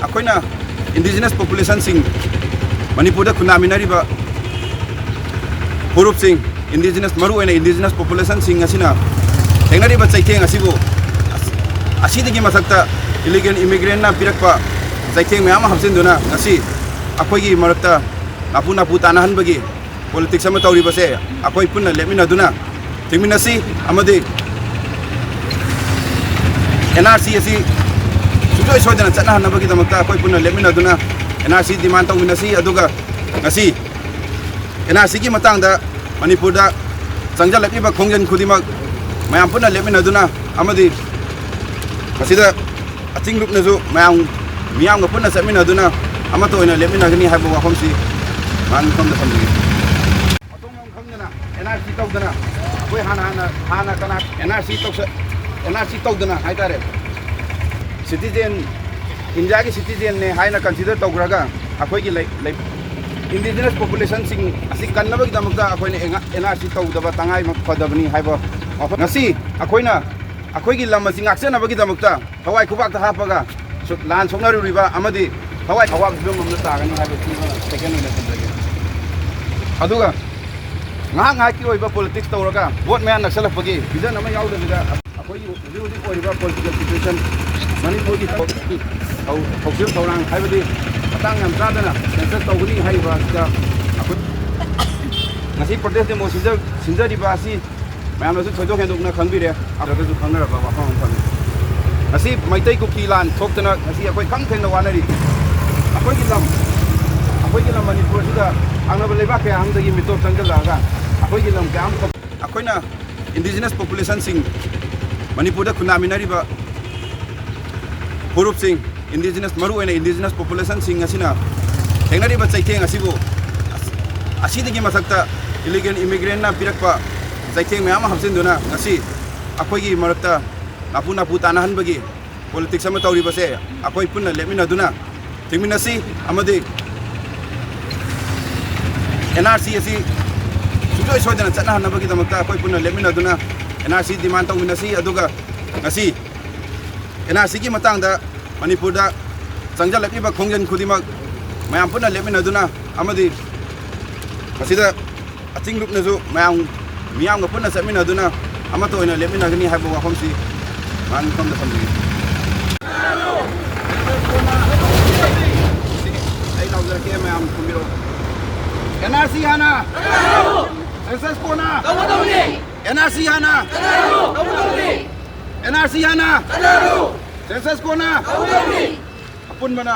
akoina indigenous population sing manipur da kunaminariba hurup sing indigenous maru ena indigenous population sing asina thengnariba chaitheng asibu asidigi masakta illegal immigrant na pirakpa chaitheng mayam hapsinduna ngasi akoigi marakta napu tanahanbagi politics ama tawribase akoi punna lepminaduna thingminasi amadi NRC asi sujoi soidana chana hanabagi damakta akoi punna lepminaduna NRC demand tawminasi aduga ngasi NRC gi matangda manipur da changjalakiba khongjan khudimak mayam punna lepminaduna amadi masida achingrup nazu miyam ga punna chaminaduna amato ina lepminagani haiba wafamsi man famda famdi atongam khangna NRC tawdana koi hana kana NRC tawdana haitare citizen India ki citizen ne haina consider tawgraga akoi gi indigenous population sing asi kannaba gi damakta akoi ne NRC tawdaba tangai mak fadabani haiba ngasi akoi gi lam asi ngaksena bagi damakta hawai kubak ta hapaga lan songnaru riba amadi hawai awak dum mamna tagani haiba second ina tawdage aduga ngai ki oiba politics tawraga vote man naksalapagi bidan ama yaudabida akoi udi oiba political situation manipur gi hausim tawrang haibadi atang yam sadana census tawgani haiba da akoi ngasi protest demo sinja dibasi mayam nasu thoidok hendokna khangbire abraga su khangna ba wafam phang ngasi maitai ku kilan thoktana ngasi akoi khang thengna wanari akoi gi lam manipur sida angnaba leba ke amdagi mitop changjalaga akoi gi lam kam akoina indigenous population sing manipur da kunaminariba hurup sing indigenous maru ena indigenous population sing asina thengnariba chaitheng asibu asidigi masakta illegal immigrant na pirakpa chaitheng mayam hapsinduna ngasi akoigi marakta napu tanahanbagi politics ama tawribase akoi punna lepminaduna thingminasi amadi NRC asi sujoi soidana chana hanabagi damakta akoi punna lepminaduna NRC demand tawminasi aduga ngasi NRC gi matangda manipur da changjalakiba khongjan khudimak mayam punna lepminaduna amadi masida achingrup nazu miyam ga punna chaminaduna amato ina lepminagani haiba wafamsi man famda famdi ai lawjarke mayam kumiro NRC hana census kona NRC hana NRC hana census kona apun mana